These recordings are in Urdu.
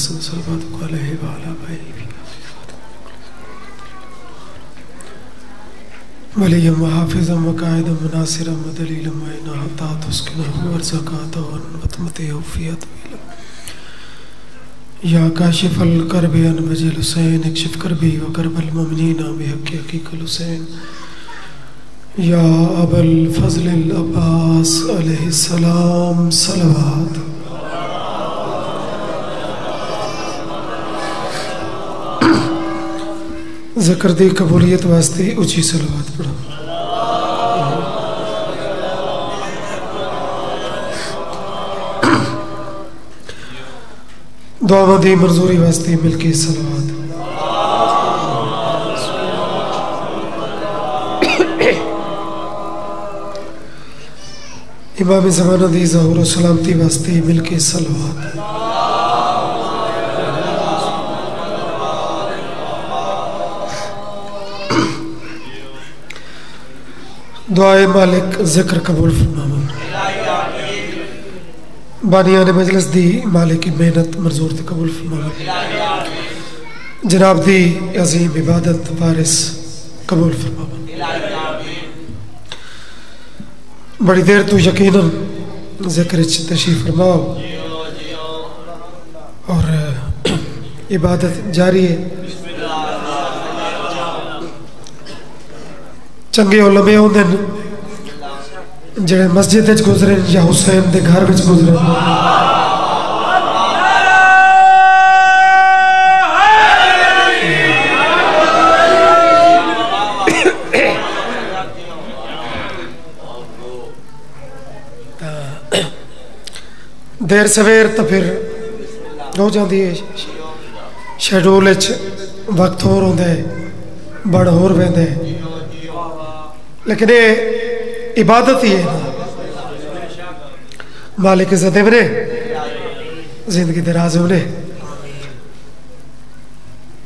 حسن صلواتک علیہ وعلی آلہ ولیا وحافظا وقائدا وناصرا ودلیلا معینا حتی تسکنہ ورزقا وتمتعہ فیہا طویلا یا کاشف الکرب عن وجہ الحسین اکشف کربی وکرب المؤمنین بحق حقیق الحسین یا ابا الفضل العباس علیہ السلام صلوات ذکر دی قبولیت واسطے اچھی صلوات پڑھو دعا دی منظوری واسطے مل کے صلوات امام زمانہ دی ظہور و سلامتی واسطے مل کے صلوات دعائے مالک ذکر قبول فرماؤ بانیان مجلس دی مالک کی محنت منظور تے قبول فرماؤ جناب دی عظیم عبادت وارث قبول فرماؤ بڑی دیر تو یقیناً ذکر تشریف فرماؤ اور عبادت جاری ہے چنگے علماء ہوندے جڑے مسجد وچ گزرے یا حسین دے گھر وچ گزرے دیر سویر تو پھر ہو جاندی ہے شیڈول وچ وقت ہور ہوندا ہے بڑ ہور ویندا ہے لیکن یہ عبادت ہی ہے مالک زدے بنے زندگی دراز ہونے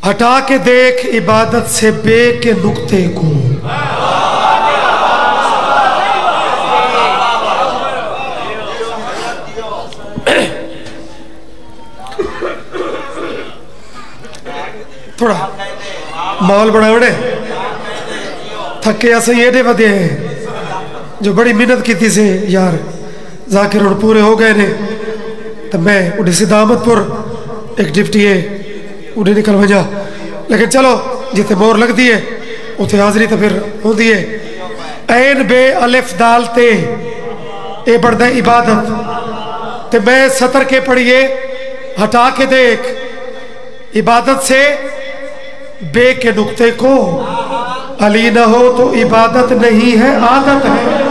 ہٹا کے دیکھ عبادت سے بے کے نقطے کو تھوڑا ماحول بڑا بڑے تھکے ایسے یہ دے ودے ہیں جو بڑی محنت کی تھی سے یار ذاکر اور پورے ہو گئے نے تو میں اڑے سے دامت پر ایک ڈپٹی ہے اڑے نکل بجا لیکن چلو جتے مور لگ دیئے اتھے حاضری تو پھر ہو دیئے این بے الف دال تے اے بڑھدہ عبادت تے میں سطر کے پڑھئے ہٹا کے دیکھ عبادت سے بے کے نقطے کو علی نہ ہو تو عبادت نہیں ہے عادت ہے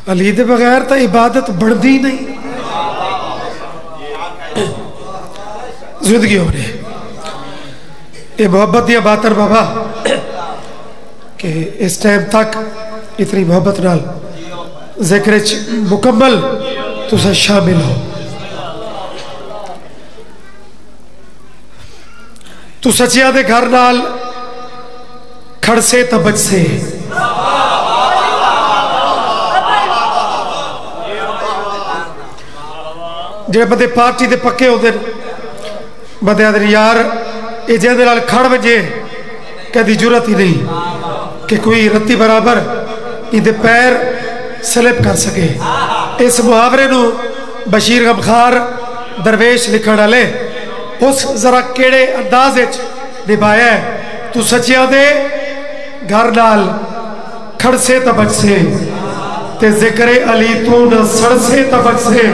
علی دے بغیر تو عبادت بڑھدی نہیں زندگی ہو رہی ہے یہ محبت دیا باتر بابا کہ اس ٹائم تک اتنی محبت نال ذکر مکمل تو سے شامل ہو تو سچیا دے گھر نال کھڑ سے تبج سے جڑے بندے پارٹی دے پکے ہو دن بندے آدھر یار یہ جہدے لال کھڑ بجے کہدی جرت ہی نہیں کہ کوئی رتی برابر یہ پیر سلپ کر سکے اس محاورے نو بشیر غمخار درویش لکھن والے اس ذرا کیڑے انداز وچ نبھایا ہے تو سچیا دے گھر نال کھڑ سے تبج سے تے ذکر علی تو نہ سڑ سے تبج سے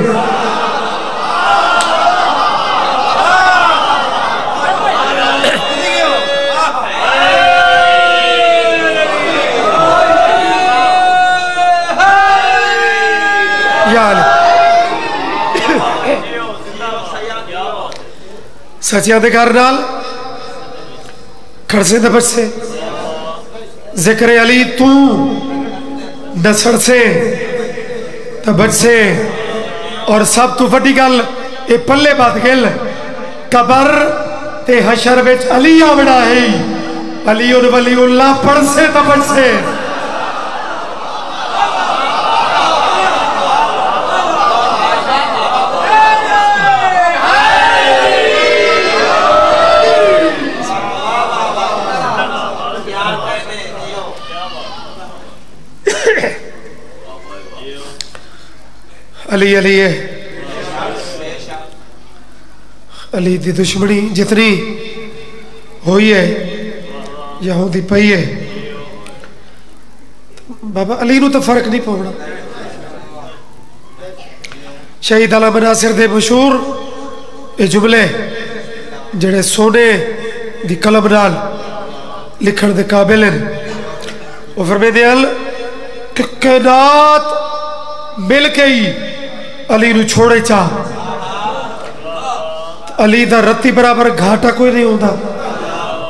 سچیا دے گھر نال کھڑ سے دبج سے ذکر علی تو نسڑ سے تبج سے اور سب تو بڑی گل یہ پلے بات گل قبر تے حشر وچ علی آوڑا ہے علی ولی اللہ پڑھ سے تا پڑھ سے علی علی علی دی دشمنی جتنی ہوئی ہے یہاں دی پئی ہے بابا علی نو تو فرق نہیں پونا شہید علامہ ناصر دے مشہور اے جملے جڑے سونے دی قلم نال لکھن دے قابل ہیں وہ فرمے دیال کہ کائنات مل کے ہی علی نو چھوڑے چاہ علی دا رتی برابر گھاٹا کوئی نہیں ہوتا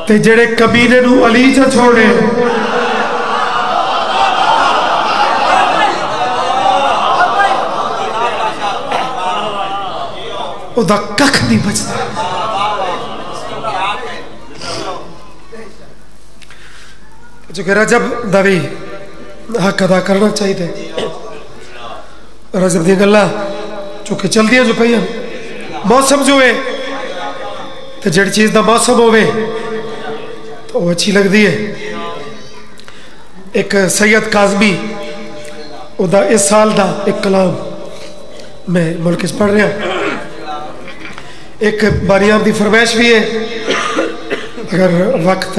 تے جڑے کمینے نو علی چا چھوڑے او دا ککھ نہیں بچتا جو کہ رجب دا بھی حق ادا کرنا چاہیے تھے رجب دی گلا چونکہ چل دیا جو پہیا موسم جو ہے تو جڑ چیز دا موسم ہوئے تو وہ اچھی لگ دی ہے ایک سید کاظمی او دا اس سال دا ایک کلام میں ملک اس پڑھ رہا ایک باریاب دی فرمائش بھی ہے اگر وقت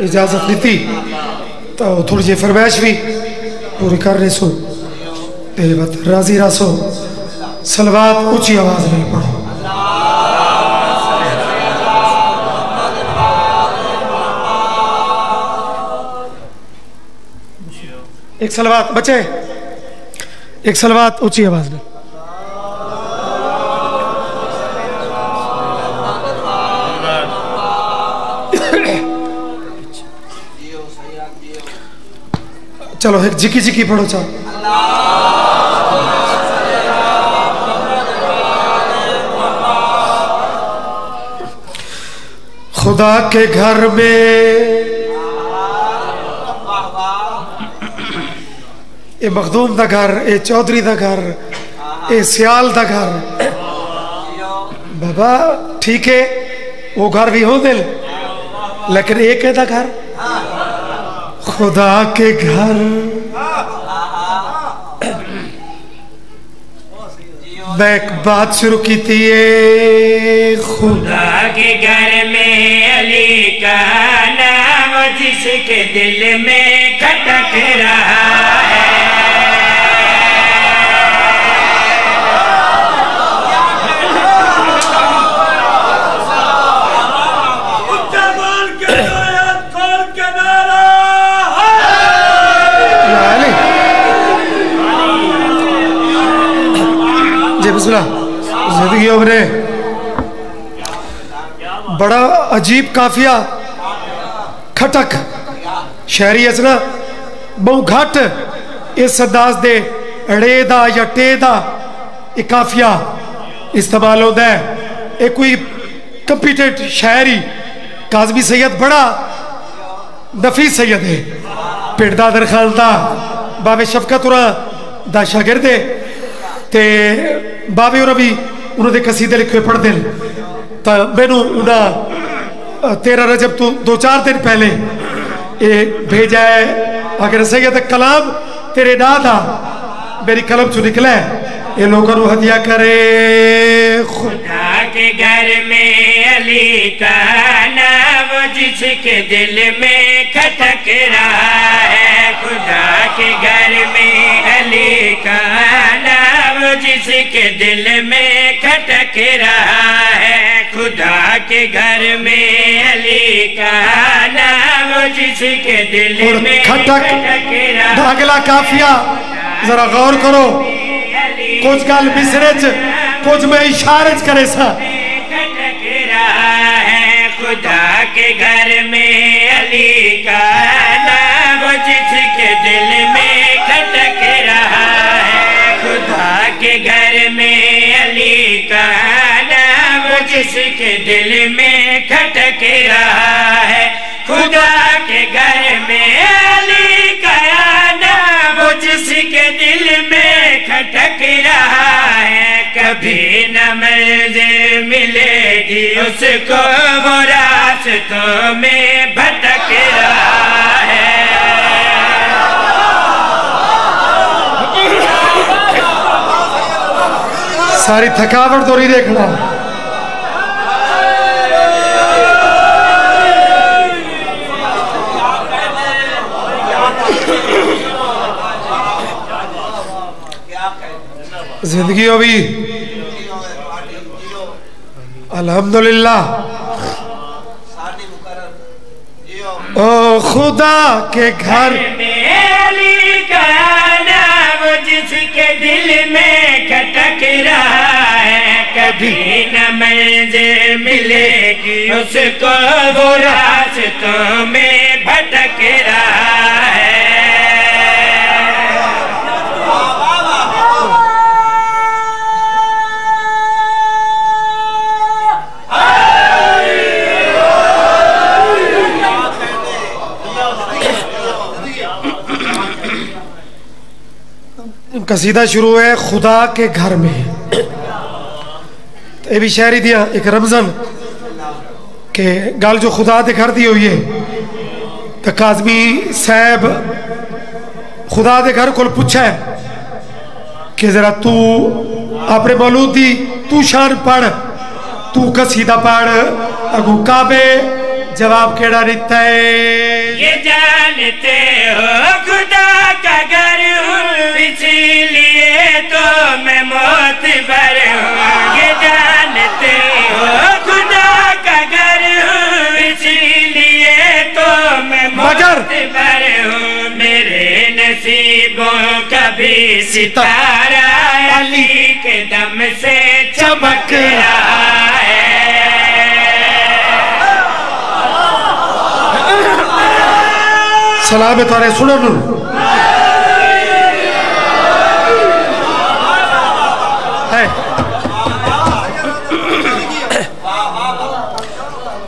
اجازت لیتی تو تھوڑی جی فرمائش بھی پوری کر رہے سو راضی راسو صلوات اونچی آواز میں پڑھو ایک صلوات بچے ایک صلوات اونچی آواز میں چلو ایک جکی جکی پڑھو چاہو خدا کے گھر میں اے مخدوم دا گھر اے چودھری دا گھر اے سیال دا گھر بابا ٹھیک ہے وہ گھر بھی ہو دل لیکن ایک ہے دا گھر خدا کے گھر میں ایک بات شروع کی تھی خدا کے گھر میں علی کا نام جس کے دل میں کھٹک رہا ہے زندگی عمرے بڑا عجیب قافیہ کھٹک شہری اسنا بہو گھٹ اس انداز دے اڑے دا یا ٹے دا ایک قافیہ استعمال ہوتا ہے ایک کوئی کمپیٹنٹ شہری کاظمی سید بڑا نفیس سید ہے پیڑ دادر خاندہ باب شفقت دا شاگرد ہے تے بابے اور ابھی انہوں نے قصیدے لکھے پڑھ دل تا میں نو انہا 13 رجب تو 2-4 دن پہلے بھیجا ہے اگر سید کلام تیرے نادا میری قلم چو نکلے یہ لوگوں نے ہدیہ کرے خدا کے گھر میں علی کا نام جس کے دل میں کھٹک رہا ہے خدا کے گھر میں علی کا نام جس کے دل میں کھٹک رہا ہے خدا کے گھر میں علی کا نام جس کے دل میں کھٹک رہا اگلا قافیہ ذرا غور کرو کچھ گل مصرچ کچھ میں اشارچ کرے سا کھٹک رہا ہے خدا کے گھر میں علی کا نام جس کے دل میں کھٹک رہا ہے خدا کے گھر میں علی علی کا نام جس کے دل میں کھٹک رہا ہے خدا کے گھر میں علی کا نام جس کے دل میں کھٹک رہا ہے کبھی نہ منزل ملے گی اس کو وہ راستوں میں بھٹک رہا ہے ساری تھکاوٹ تو نہیں دیکھنا زندگی ہو بھی الحمدللہ او خدا کے گھر میں علی کا نام جس کے دل میں کھٹک رہا ہے کبھی نہ منزل ملے گی اس کو وہ راستوں میں بھٹک رہا ہے قصیدہ شروع ہے خدا کے گھر میں یہ بھی شہری دیا ایک رمضان کہ گال جو خدا دے گھر دی ہوئی ہے تو کاظمی صاحب خدا دے گھر کو پوچھا ہے کہ ذرا تو اپنے مولود دی تو شان پڑھ تو قصیدہ پڑھ اگو کعبے جواب کیڑا رہتا ہے یہ جانتے ہو خدا کا گھر ہوں اسی لیے تو میں معتبر ہوں یہ جانتے ہو خدا کا گھر ہوں اسی لیے تو میں معتبر ہوں میرے نصیبوں کا بھی ستارہ علی کے دم سے چمک رہا ہے سلام تارے سنن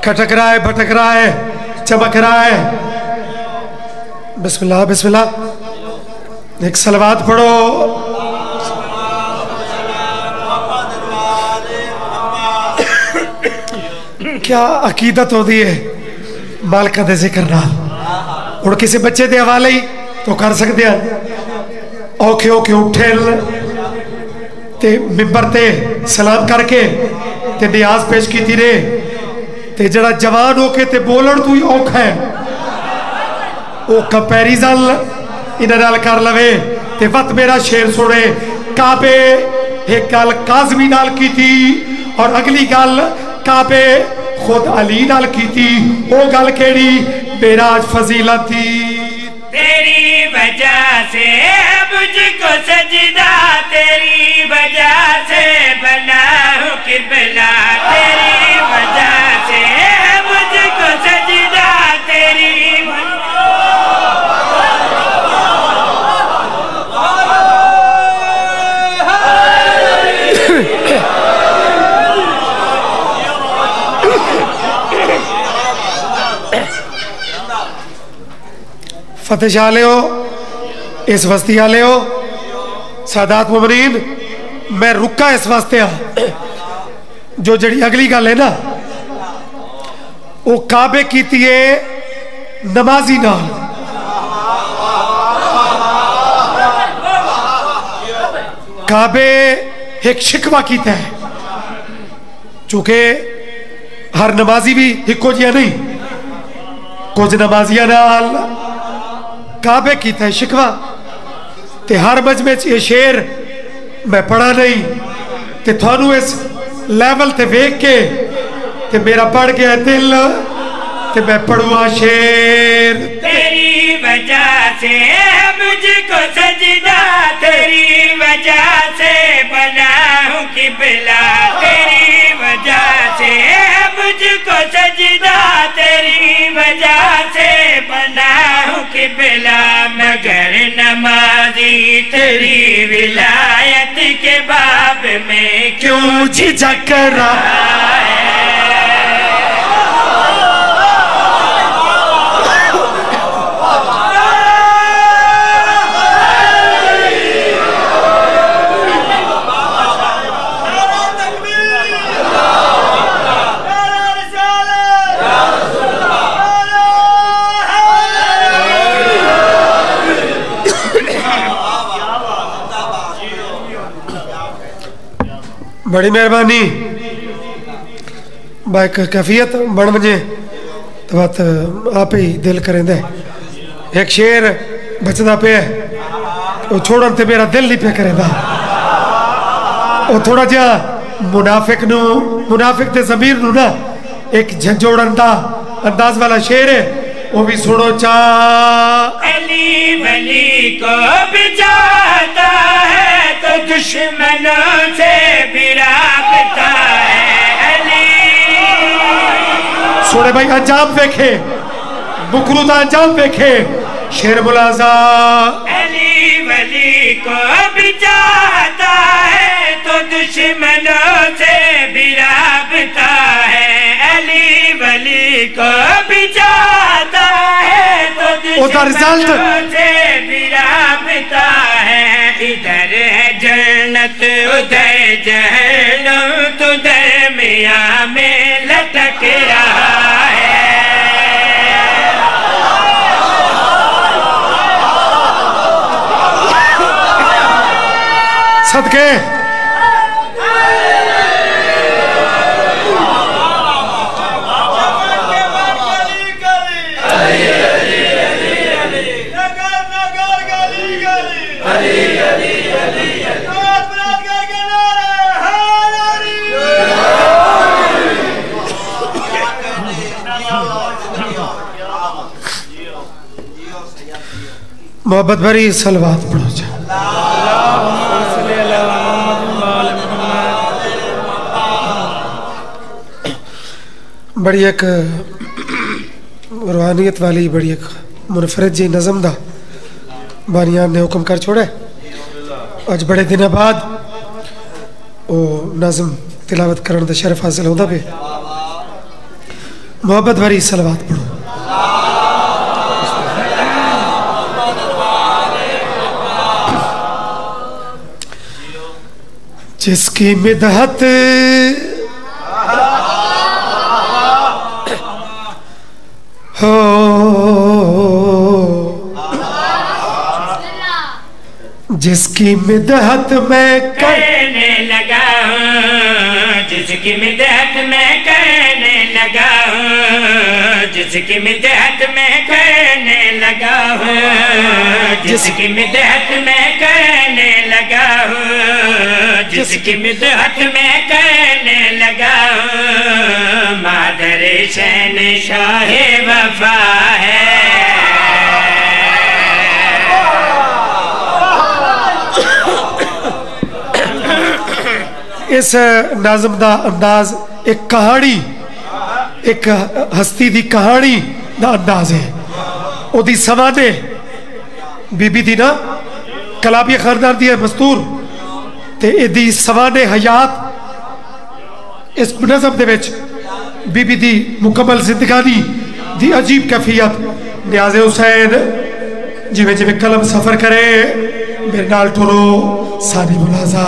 کھٹک رہا ہے بھٹک رہا ہے چمک رہا ہے بسم اللہ بسم اللہ ایک صلوات پڑھو کیا عقیدت ہوتی ہے مالکہ دے ذکر نہ اور کسی بچے دے حوالے ہی تو کر سکتے ہیں اوکھے اوکھے اٹھے تے ممبر تے سلام کر کے تے نیاز پیش کی تھی رے تے جڑا جوان ہو کے تے بولن تو ہی اوکھ ہے اوکھا پیری زل انہا کر لوے تے وقت میرا شیر سوڑے کعبے ایک گل کاظمی نال کی تھی اور اگلی گل کعبے خود علی نال کی تھی او گل کیڑی میراج فضیلت تھی تیری وجہ سے مجھ کو سجدہ تیری وجہ سے بنا ہوں قبلہ تیری وجہ سے مجھ کو سجدہ تیری فتح شاہ لے ہو اس وستی آلے ہو سادات مومنین میں رکا اس واسطے جو جڑی اگلی گل ہے نا وہ کعبے کی تیے نمازی نال کعبے ایک شکوہ کیتا ہے چونکہ ہر نمازی بھی ہکو جیا نہیں کچھ نمازیاں نال کعبے کیتا ہے شکوہ تے ہر مجمع یہ شیر میں پڑھا نہیں تے تھانو اس لیول تے ویک کے تے میرا پڑھ گیا دل تے میں پڑھوا شیر تیری وجہ سے مجھ کو سجدہ تیری وجہ سے بنا ہوں قبلہ تیری وجہ سے مجھ کو سجدہ تیری وجہ سے بنا ہوں قبلہ میں مگر نمازی تیری ولایت کے باب میں کیوں جھجک رہا ہے؟ بڑی مہربانی بائک کیفیت بڑھ مجھے تو بات آپ ہی دل کریں دے ایک شیر بچدا پہ ہے وہ چھوڑن تے میرا دل نہیں پہ کریں دا وہ تھوڑا جا منافق تے ضمیر نو نا ایک جھنجوڑن دا انداز والا شیر ہے وہ بھی سنو چاہ علی ولی کو بھی چاہتا ہے تو دشمنوں سے بھی رابطہ ہے علی سوڑے بھائی انجام دیکھے بکرو دا انجام دیکھے شیر ملازہ علی ولی کو بھی چاہتا ہے تو دشمنوں سے بھی رابطہ ہے علی ولی کو بھی چاہتا ہے تو دشمنوں سے بھی رابطہ ہے ادھر ہے جنت ادھر جہنم تو درمیان میں لٹک رہا ہے صدقے محبت بھری صلوات پڑھو جا بڑی ایک روحانیت والی بڑی ایک منفرد جی نظم دا بانیان نے حکم کر چھوڑے آج بڑے دن بعد وہ نظم تلاوت کرن دا شرف حاصل ہوتا پہ محبت بھری صلوات پڑھو جس کی مدحت ہو جس کی مدحت میں کرنے لگا ہوں جس کی مدحت میں کرنے لگا ہوں جس کی مدحت میں کرنے لگا ہوں جس کی مدحت میں کرنے لگا ہوں جس کی مدحت میں کرنے لگا ہوں مادر شہنشاہ وفا ہے اس نظم دا انداز ایک کہانی ایک ہستی دی کہانی دا انداز ہے او دی سوانے بی بی دی نا کلابی خاندان دی ہے مستور تے اے دی سوانے حیات اس نظم دے وچ بی بی دی مکمل زندگانی دی عجیب کیفیت نیاز حسین جویں قلم سفر کرے میرے نال ٹھولو سانی ملازہ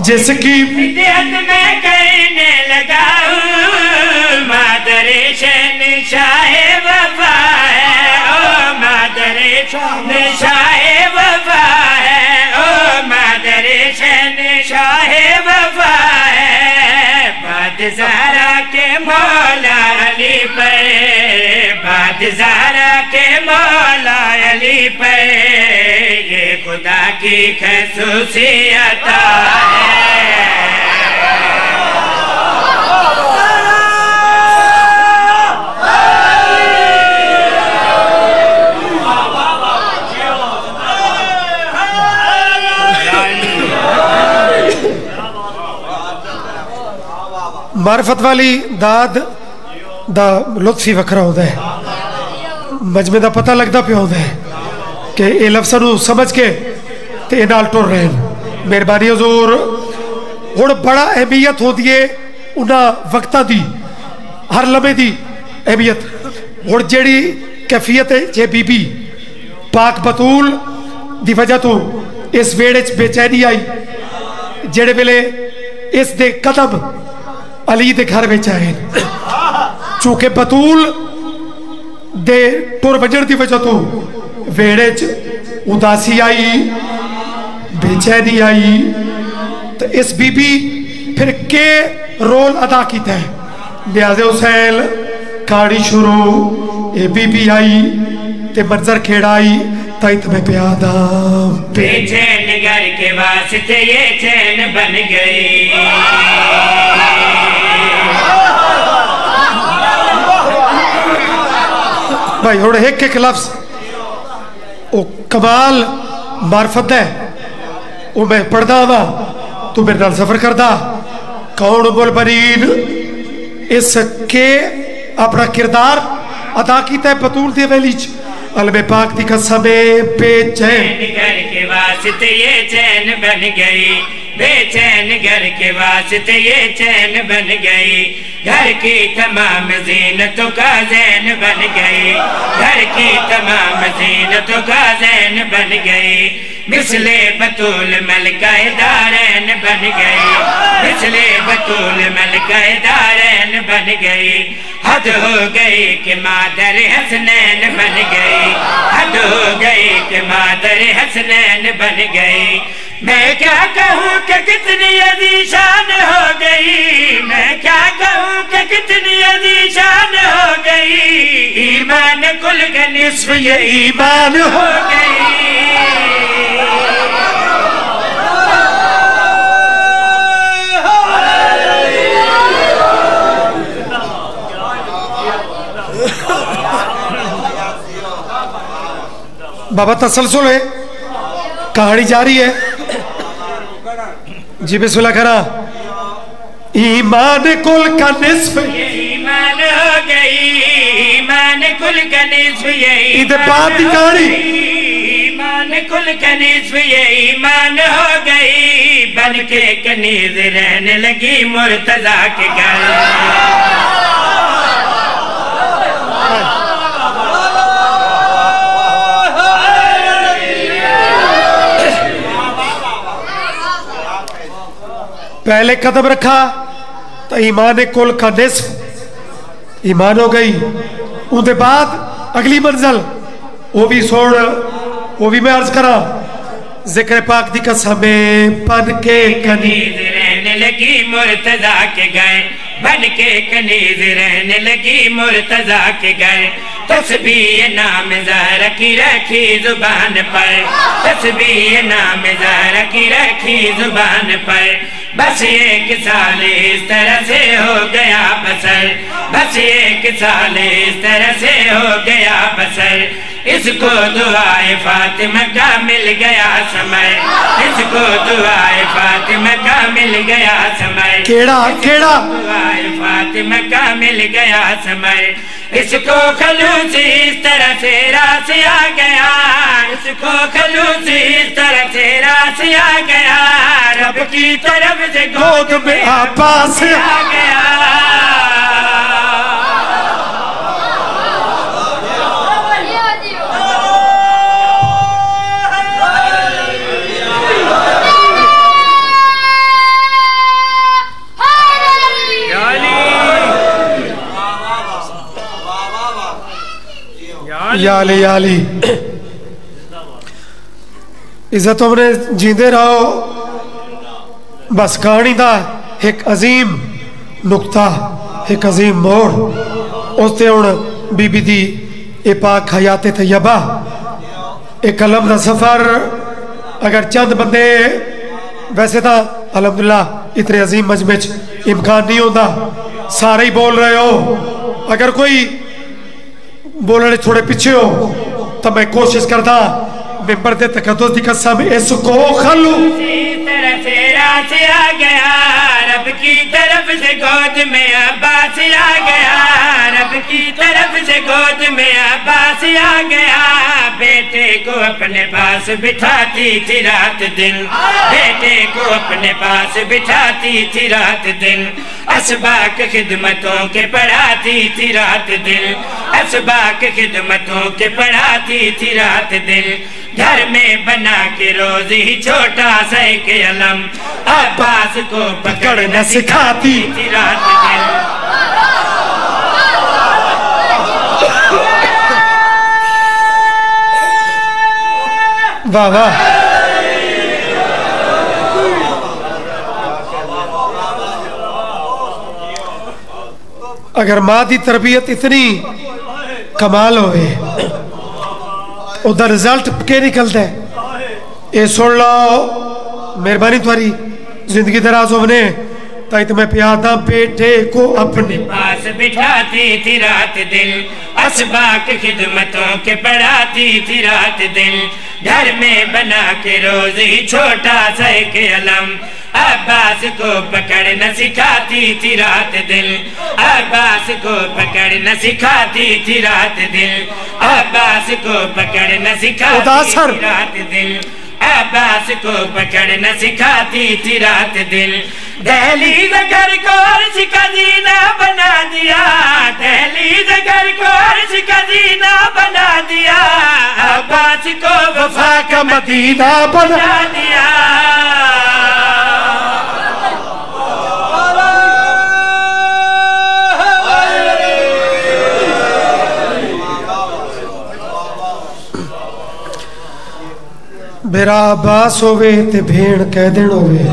جس کی مدحت میں کرنے لگا ہوں مادر شہنشاہ وفا ہے او مادر شہنشاہ وفا ہے او مادر شہنشاہ وفا ہے باد زہرا کے مولا علی پر باد زہرا کے مولا علی پر یہ خدا کی خصوصیت ہے معرفت والی داد دا لطف ہی وکھرا ہوتا ہے مجمع دا پتہ لگتا پہ ہوتا ہے کہ اے لفظ نو سمجھ کے تے نال ٹر رہے ہیں. مہربانی حضور. ہن بڑا اہمیت ہوندی ہے انہاں وقتاں دی، ہر لمحے دی اہمیت. ہن جیڑی کیفیت ہے جے بی بی پاک بطول دی وجہ تو اس ویڑے چ بے چینی آئی جڑے ویلے اس دے قدم علی دے گھر وچ آئے. چونکہ بطول دے ٹر وجن دی وجہ تو ویڑے چ اداسی آئی، بے چینی آئی. تو اس بی بی پھر کے رول ادا کیتا ہے؟ نیاز حسین کہانی شروع، اے بی بی آئی تے منظر کھیڑائی تائی تمہیں پیادا بے چین گھر کے واسطے یہ چین بن گئی. بھائی ہوڑے ایک لفظ او کمال معرفت ہے، او میں پڑھدا ہوا تو میرے نال سفر کردا. کون بول برین اس کے اپنا کردار ادا کیتا ہے بطول دے ویلیچ. علم پاک دی قسم بے چین گھر کے واسطے یہ چین بن گئی. بے چین گھر کے واسطے یہ چین بن گئی. گھر کی تمام زینتوں کا زین بن گئی. گھر کی تمام زینتوں کا زین بن گئی. مثل بطول ملکہ دارین بن گئی. مثل بطول ملکہ دارین بن گئی. حد ہو گئی کہ مادر حسنین بن گئی. حد ہو گئی کہ مادر حسنین بن گئی. میں کیا کہوں کہ کتنی عظیم شان ہو گئی. میں کیا کہوں کہ کتنی عظیم شان ہو گئی. ایمان کل کا نصف یہ ایمان ہو گئی. بابا تسلسل ہے، کہانی جاری ہے. جی بسم اللہ کرا. ایمان کل کا نصف یہ ایمان ہو گئی. ایمان کل کا نصف یہ ادھے بات دی کہانی. ایمان کل کا نصف یہ ایمان ہو گئی. بن کے کنیز رہنے لگی مرتضیٰ کے گھر. پہلے قدم رکھا تو ایمان کل کا نصف ایمان ہو گئی. ان دے بعد اگلی منزل وہ بھی سوڑ، وہ بھی میں عرض کرا. ذکر پاک دی قسم بن کے کنیز رہنے لگی مرتضیٰ کے گھر. بن کے کنیز رہنے لگی مرتضیٰ کے گھر. تسبیح نام زہرا کی رکھی زبان پر. تسبیح نام زہرا کی رکھی زبان پر. بس ایک سال اس طرح سے ہو گیا بسر. بس ایک سال اس طرح سے ہو گیا بسر. اس کو دعائے فاطمہ کا مل گیا سمر. اس کو دعائے فاطمہ کا مل گیا سمر. کیڑا دعائے فاطمہ کا مل گیا سمر. اس کو خلوص اس طرح سے راس آ گیا. اس کو خلوص اس طرح سے راس آ گیا. رب کی طرف سے گود میں عباس آ گیا. یا علی یا علی. عزت عمرے جیندے رہو. بس کہانی دا ایک عظیم نقطہ، ایک عظیم موڑ. اس تے ہن بی بی دی اے پاک حیات طیبہ ایک قلم دا سفر. اگر چند بندے ویسے تا الحمدللہ اتنے عظیم مجمع امکان نہیں ہوتا سارے ہی بول رہے ہو. اگر کوئی بولنے تھوڑے پیچھے ہو تو میں کوشش کرتا ممبر دے تقدس دی قسم اس کو خلو. اس طرح سے راس آ گیا. رب کی طرف سے گود میں عباس آ گیا. رب باپ کی طرف سے گود میں عباس آ گیا، بیٹے کو اپنے پاس بٹھاتی تھی رات دن، بیٹے کو اپنے پاس بٹھاتی تھی رات دن، اسباق خدمتوں کے پڑھاتی تھی رات دن، اسباق خدمتوں کے پڑھاتی تھی رات دن، گھر میں بنا کے روز ہی چھوٹا سا ایک علم عباس کو پکڑنا سکھاتی تھی رات دن۔ واہ واہ، اگر ماں دی تربیت اتنی کمال ہوئے ادھر رزلٹ کے نکلتا ہے۔ اے سن لو، مہربانی تمہاری زندگی دراز ہونے تائی تمہیں پیادا بیٹے کو اپنے پاس بٹھاتی تھی رات دن، اسباق خدمتوں کے پڑھاتی تھی رات دن، گھر میں بنا کے روز ہی چھوٹا سا ایک علم عباس کو پکڑنا سکھاتی تھی رات دن، عباس کو پکڑنا سکھاتی تھی رات دن، عباس کو پکڑنا سکھاتی تھی رات دن، عباس کو پکڑنا سکھاتی تھی رات دن، دہلیز گھر کو عرش کا زینہ بنا دیا، دہلیز گھر کو عرش کا زینہ بنا دیا، عباس کو وفا کا مدینہ بنا دیا۔ میرا عباس ہوئے تے بھیڑ کہہ دین ہوئے،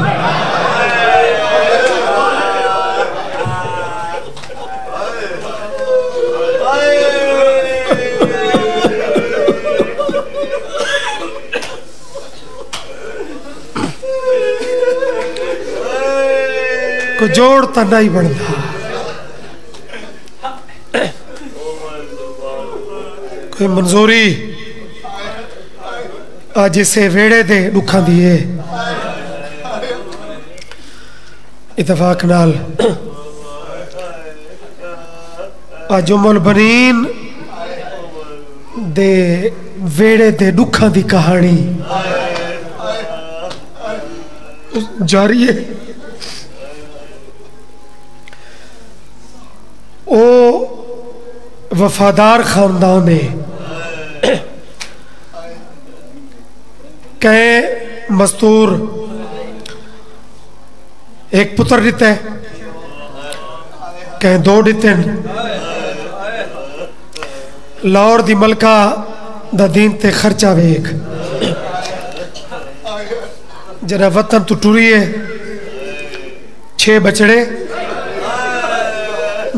کوئی جوڑ تا نہیں بڑھتا، کوئی منظوری آج اسے ویڑے دے دکھاں دیئے اتفاق نال آج ام البنین دے ویڑے دے دکھاں دی کہانی جاری ہے۔ او وفادار خاندان ہے، کہیں مستور ایک پتر دیتا ہے، کہیں دو دیتے ہیں، لاہور دی ملکہ دا دین تے خرچہ ویک، جنہ وطن تو ٹوری ہے، 6 بچڑے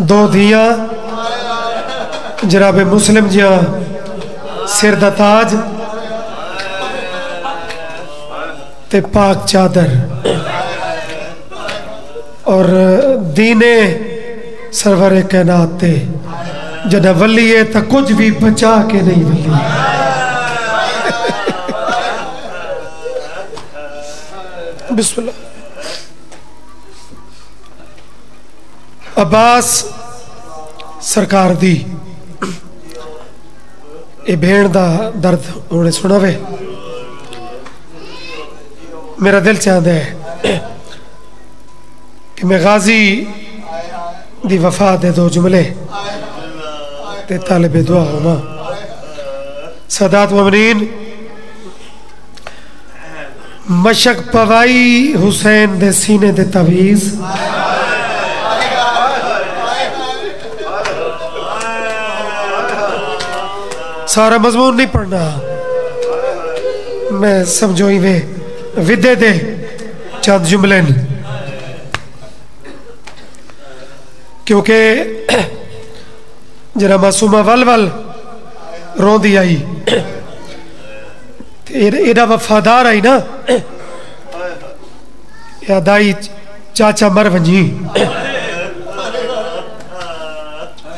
2 دھیاں، جناب مسلم جہاں سر دا تاج تے پاک چادر، اور دین سرور کائنات تے جنہ ولی ہے تا کچھ بھی بچا کے نہیں ولی۔ بسم اللہ۔ عباس سرکار دی اے بھیڑ دا درد انہیں سنا وے، میرا دل چاہتا ہے کہ میں غازی دی وفا دے 2 جملے تے طالب دعا ہوما۔ سادات مومنین، مشک پوائی حسین دے سینے دے تعویز، سارا مضمون نہیں پڑھنا، میں سمجھوئی میں ودے دے چند جملے، کیونکہ جنہ معصومہ ول رون دی آئی، ایڈا وفادار آئی نا، یا دائی چاچا مر ونجی،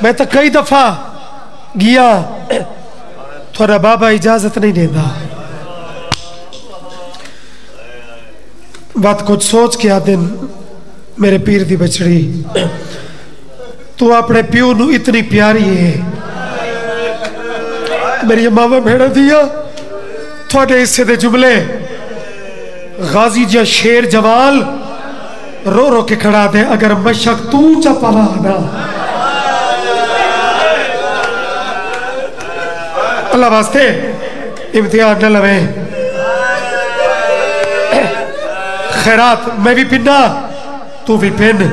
میں تو کئی دفعہ گیا، تھوڑا بابا اجازت نہیں دیتا، بات کچھ سوچ کے آدن میرے پیر دی بچڑی تو اپنے پیو نو اتنی پیاری ہے میری ماما بھیڑا دیا تھوڑے حصے دے جملے غازی جا شیر جوال رو رو کے کھڑا دے اگر مشک تو چا پوانا اللہ واسطے امتحان نہ لوے خیرات میں بھی پننا تو بھی پن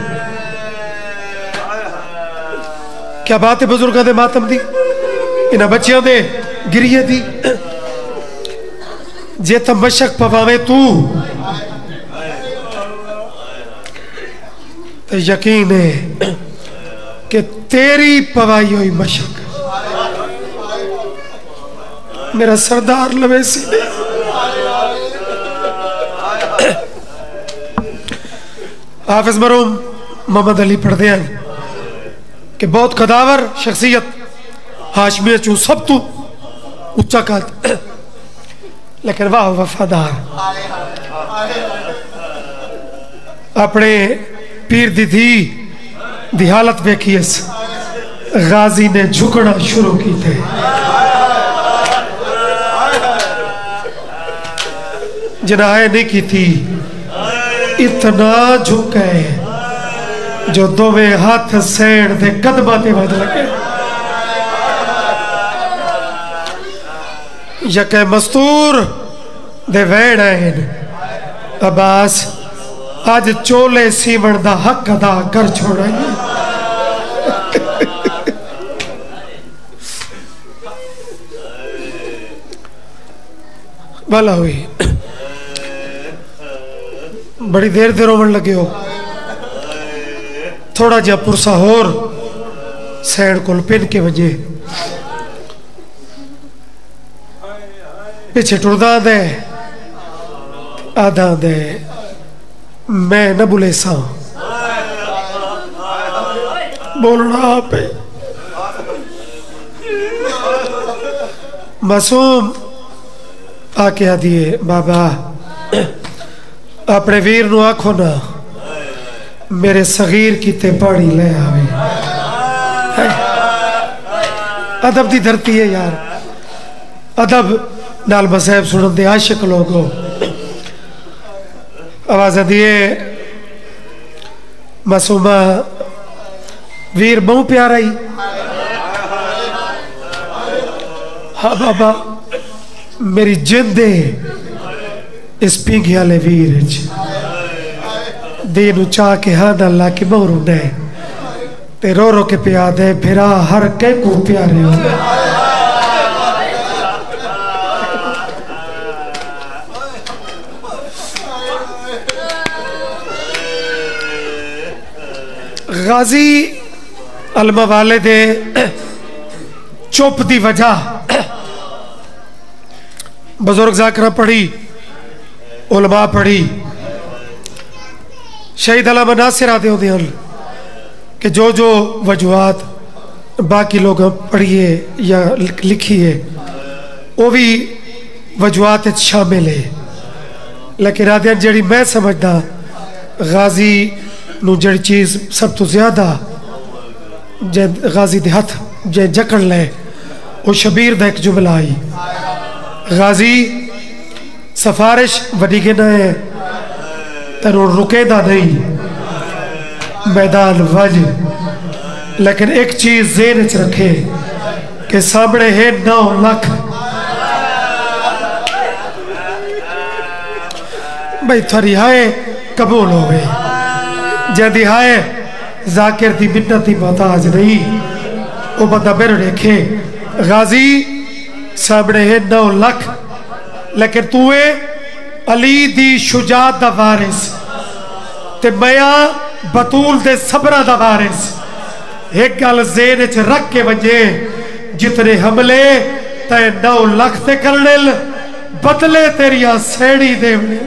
کیا بات ہے بزرگاں دے ماتم دی انہاں بچیاں دے گریے دی جے تم مشک پواوے تو یقین ہے کہ تیری پوائی ہوئی مشک میرا سردار لوے سیدھے حافظ مرحوم محمد علی پڑھ دیا کہ بہت قداور شخصیت ہاشمیہ چوں سب تو اچھا کات لیکن واہ وفادار اپنے پیر دی دی حالت ویکھیس غازی نے جھکنا شروع کی تھے جناحے نہیں کی تھی اتنا جھکے جو دووے ہاتھ سیڑ دے قدمہ دے وجہ لگے یکے مستور دے ویڑ آئین عباس آج چولے سیمن دا حق ادا کر چھوڑائیں بھلا ہوئی بڑی دیر دے رومن لگے ہو تھوڑا جا پرسا ہور سیڑ کل پین کے وجہ پیچھے ٹردہ دے آدھا دے میں نہ بولے سا بولنا پہ معصوم آکے آدھیے بابا اپنے ویر نو آکھو نا میرے صغیر کی تے پاڑی لے آوے ادب دی دھرتی ہے یار ادب نال مسائب سنن دے عاشق لوگو آواز دیئے معصومہ ویر بہو پیارا ہی ہاں بابا میری جندے اس پینگی آلے ویرج دینو چاہ کے ہاں اللہ کی مورو نے تے رو رو کے پیادے پھرا ہر کے کو پیارے ہو غازی علمہ والے دے چوپ دی وجہ بزرگ ذاکرہ پڑھی علماء پڑھی شہید علامہ ناصر آدھے ہوتے ہیں کہ جو وجوہات باقی لوگ پڑھئے یا لکھئے وہ بھی وجوہات شامل ہے لیکن آدھے جڑی میں سمجھدا غازی نو جڑی چیز سب تو زیادہ غازی دے ہاتھ جکڑ لے وہ شبیر دا ایک جملہ آئی غازی سفارش وڈی کے نئے تنو رکے دا نہیں میدان وجہ لیکن ایک چیز ذہن وچ رکھے کہ سامنے ہے 9 لاکھ بھئی تھوڑی ہائے قبول ہوئے جہدی ہائے ذاکر دی منتی محتاج نہیں وہ بندہ میرے دیکھے غازی سامنے ہے 9 لاکھ لیکن توے علی دی شجاعت دا وارث تے میاں بطول دے صبرہ دا وارث ایک گل ذہن وچ رکھ کے وجہ جتنے حملے تے 9 لاکھ تے کرنے بدلے تیریا سیڑی دیونے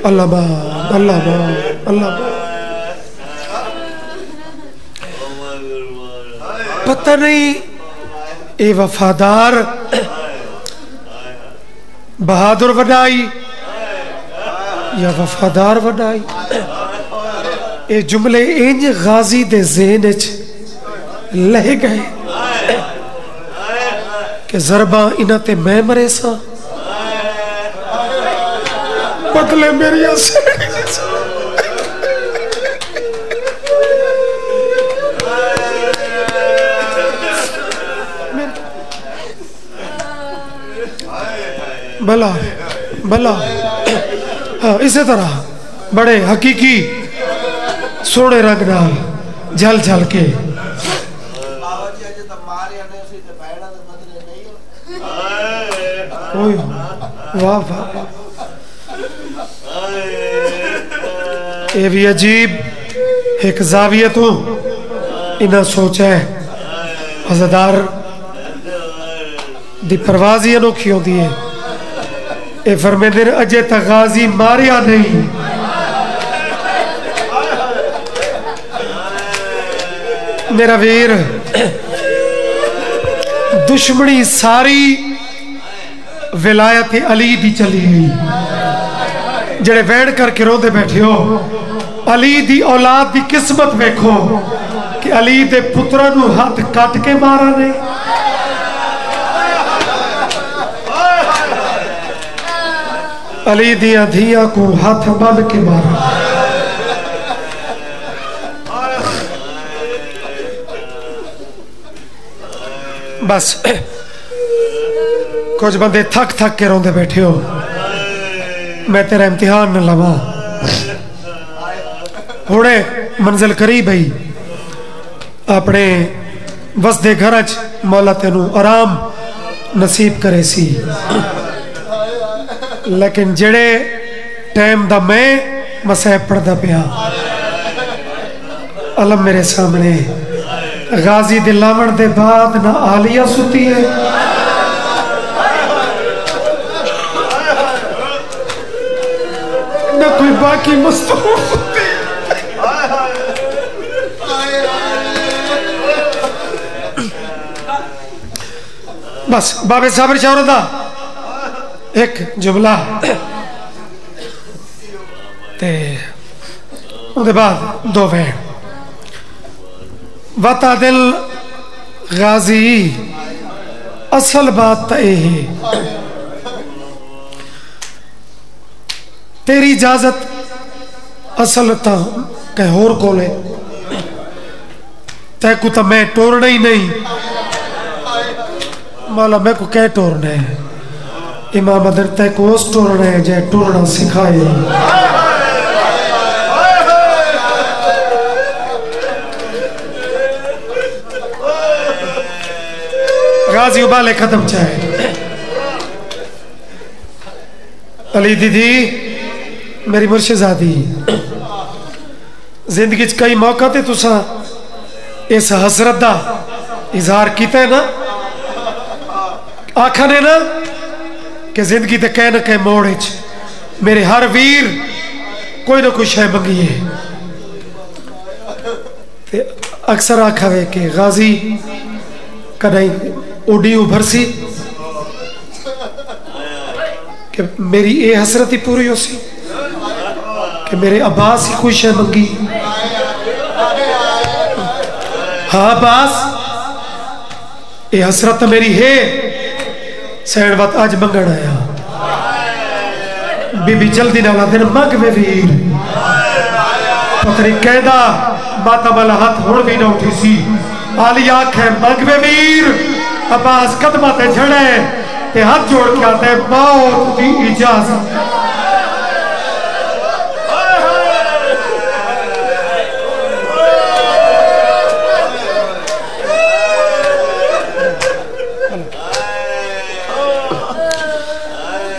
اللہ با اللہ با اللہ با پتہ نہیں اے وفادار بہادر وڈائی یا وفادار وڈائی؟ اے جملے انج غازی دے ذہن وچ لہ گئے کہ ضرباں انہاں تے میں مرے سا، بدلے میری اسیڑی بلا بلا اسی طرح بڑے حقیقی سونے رنگ نال جل جل کے واہ واہ، یہ بھی عجیب ایک زاویہ تو انہاں سوچا ہے عزدار دی پروازی انوکھی ہوتی ہے. اے فرمیندے نے اجے تک غازی ماریا نہیں، میرا ویر دشمنی ساری ولایت علی دی چلی گئی. جڑے ویڑ کر کے روندے بیٹھے ہو، علی دی اولاد دی قسمت ویکھو کہ علی دے پترہ نو ہاتھ کٹ کے مارا نہیں. علی دیاں دھیاں کو ہاتھ بند کے مارا. بس کچھ بندے تھک تھک کے روندے بیٹھے ہو، میں تیرا امتحان نہ لواں. ہوڑے منزل قریب ہی اپنے وسدے گھرچ مولا تینوں آرام نصیب کرے سی. لیکن جڑے ٹائم دا میں مسائب پڑھدا پیا، علم میرے سامنے غازی دے لاون دے بعد نہ عالیہ ستی ہے نہ کوئی باقی مستور ستی. بس بابے صابر شاور دا ایک جملہ تے ان دے بعد دو وین. وطا دل غازی اصل بات تا اے ہے، تیری اجازت اصل تا کہ ہور کولے تے کو تا میں ٹورنا ہی نہیں. مولا میں کو کہہ ٹورنا ہے؟ امام ادر تے کو اس ٹورنا ہے جائے ٹورنا سکھائے. غازی ابالے ختم چاہے. علی دیدی میری مرشزادی، زندگی کئی موقع تے تسا اس حسرت دا اظہار کیتا ہے نا، آکھا نے نا کہ زندگی تے کہہ نہ کہہ موڑچ میرے ہر ویر کوئی نہ کوئی شے منگی ہے. اکثر آکھا ہے کہ غازی کدھائی اوڈی ابھر سی کہ میری اے حسرت ہی پوری ہو سی کہ میرے عباس ہی کوئی شے منگی. ہاں عباس اے حسرت میری ہے، سین وقت آج منگڑ آیا. بی بی جلدی نالا دن مگ میں ویر پتری قیدہ ماتا مالا ہاتھ ہوڑ بھی نہ اٹھی سی. آلی آنکھ ہے مگ میں ویر، عباس قدمہ تے جھڑے تے ہاتھ جوڑ کے آتے موت دی اجازت.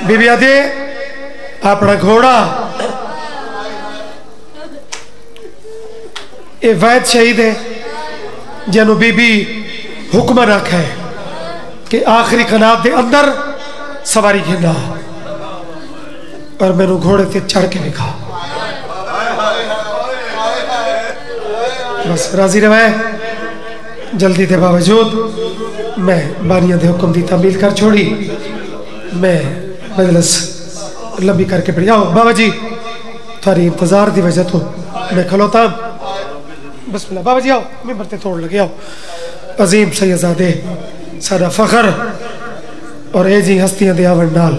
بی بی آدھے اپنا گھوڑا اے وید شہید ہے جنہوں بی بی حکم رکھا ہے کہ آخری قنات دے اندر سواری گھنڈا اور میں نے گھوڑے تے چڑھ کے لکھا. بس راضی روائے جلدی دے باوجود میں بانیاں دے حکم دی تعمیل کر چھوڑی میں مجلس لمبی کر کے پڑھی آؤ بابا جی تھوڑی انتظار دی وجہ تو میں کھلوتا بسم اللہ بابا جی آؤ ممبر تے توڑ لگے آؤ عظیم سیدزادے سارا فخر اور اے جی ہستیاں دے آون نال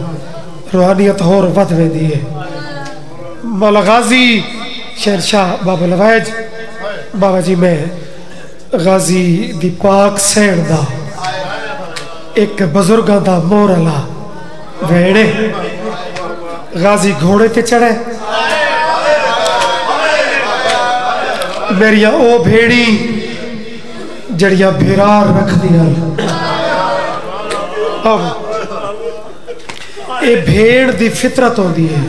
روحانیت ہور ود ویندی ہے مولا غازی شہنشاہ بابا لوائج بابا جی میں غازی دی پاک سین دا ایک بزرگاں دا مور علا ویڑے غازی گھوڑے تے چڑھے میریاں او بھیڑی جڑیاں بھیرار رکھ دیا اے بھیڑ دی فطرت ہو دی ہے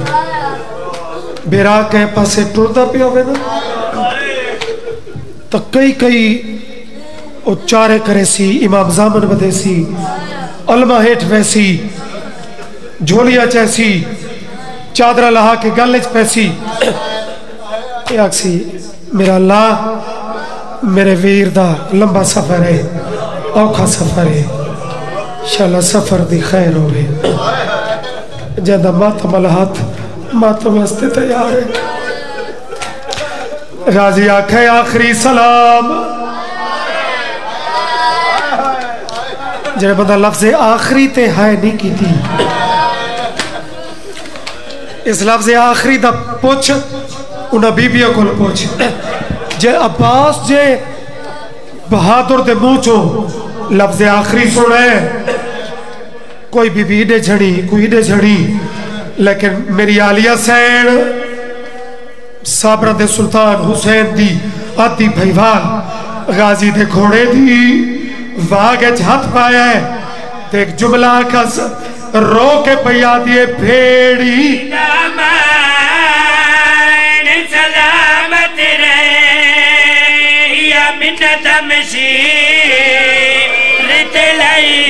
بھیرا کہیں پاسے ٹردہ پہ ہوئے نا تو کئی او چارے کرے سی امام زامن بدے سی علماء ہیٹ ویسی جھولیا چیسی چادرہ لہا کے گلچ پیسی ایک سی میرا اللہ میرے ویر دا لمبا سفر ہے اوکھا سفر ہے انشاءاللہ سفر دی خیر ہوئے جہاں ماتم الہات ماتم ہستے تیار ہے راضی آنکھیں آخری سلام جنہیں بندہ لفظ آخری تے ہائے نہیں کی تھی اس لفظ آخری دا پوچھ انہا بی بیوں کو پوچھ جے عباس جے بہادر دے موچو لفظ آخری سنے کوئی بی بی اڈے جھڑی کوئی اڈے جھڑی لیکن میری آلیہ سین صابرہ دے سلطان حسین دی آدھی بھائیوال غازی دے گھوڑے دی واگج ہاتھ پایا ہے دیکھ جملہ کا رو کے پیا دیے بھیڑی سلامت رہے یا منت مشیر تلائی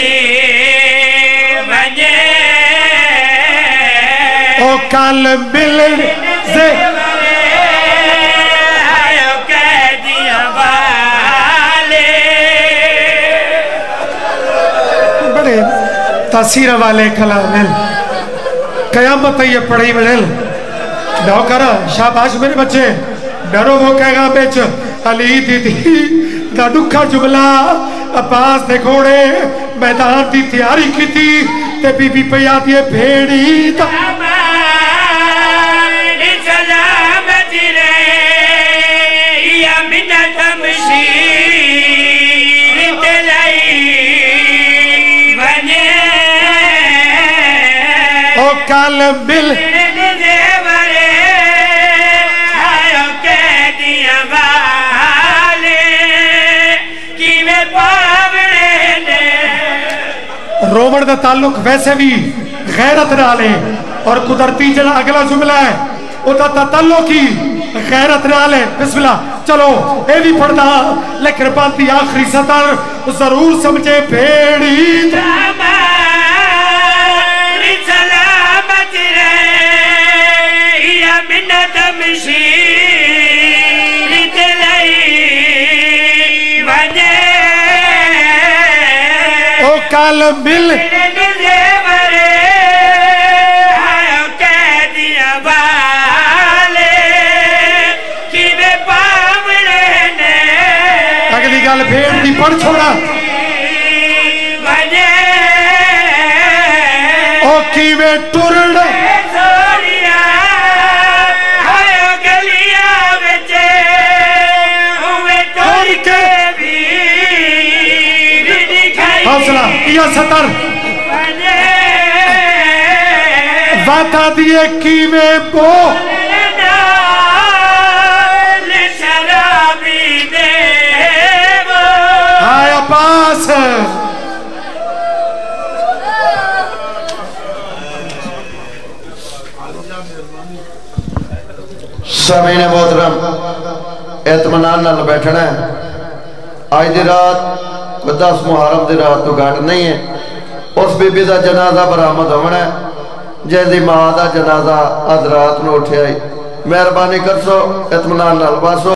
بجے او کال ملن سے تاثیر والے کلام ہے قیامت یہ پڑھی ملل ڈاؤ کرا شاباش میرے بچے ڈرو وہ کہے گا بیچ علی دیدی دا دکھا جملہ عباس دے گھوڑے میدان دی تیاری کی تھی تے بی بی پہ یادی بھیڑی تا سلامت رہے یا منت مشیر کال مل رومن دا تعلق ویسے بھی غیرت نالے اور قدرتی جڑا اگلا جملہ ہے او دا تعلق ہی غیرت نالے بسم اللہ چلو اے بھی پڑھنا لیکن بانتی آخری سطر ضرور سمجھے بھیڑی کال مل اگلی گال بھیڑ دی پڑھ چھوڑا او کیوے ٹرڑ یا سطر واتا دیئے کیوے بو آیا پاس سامعین محترم اطمینان نال بیٹھنا ہے آج دی رات 10 محرم دی رات تو گھٹ نہیں ہے اس بی بی دا جنازہ برآمد ہونا ہے جیسے ماں دا جنازہ آج رات نو اٹھے آئی مہربانی کر سو اطمینان نال باسو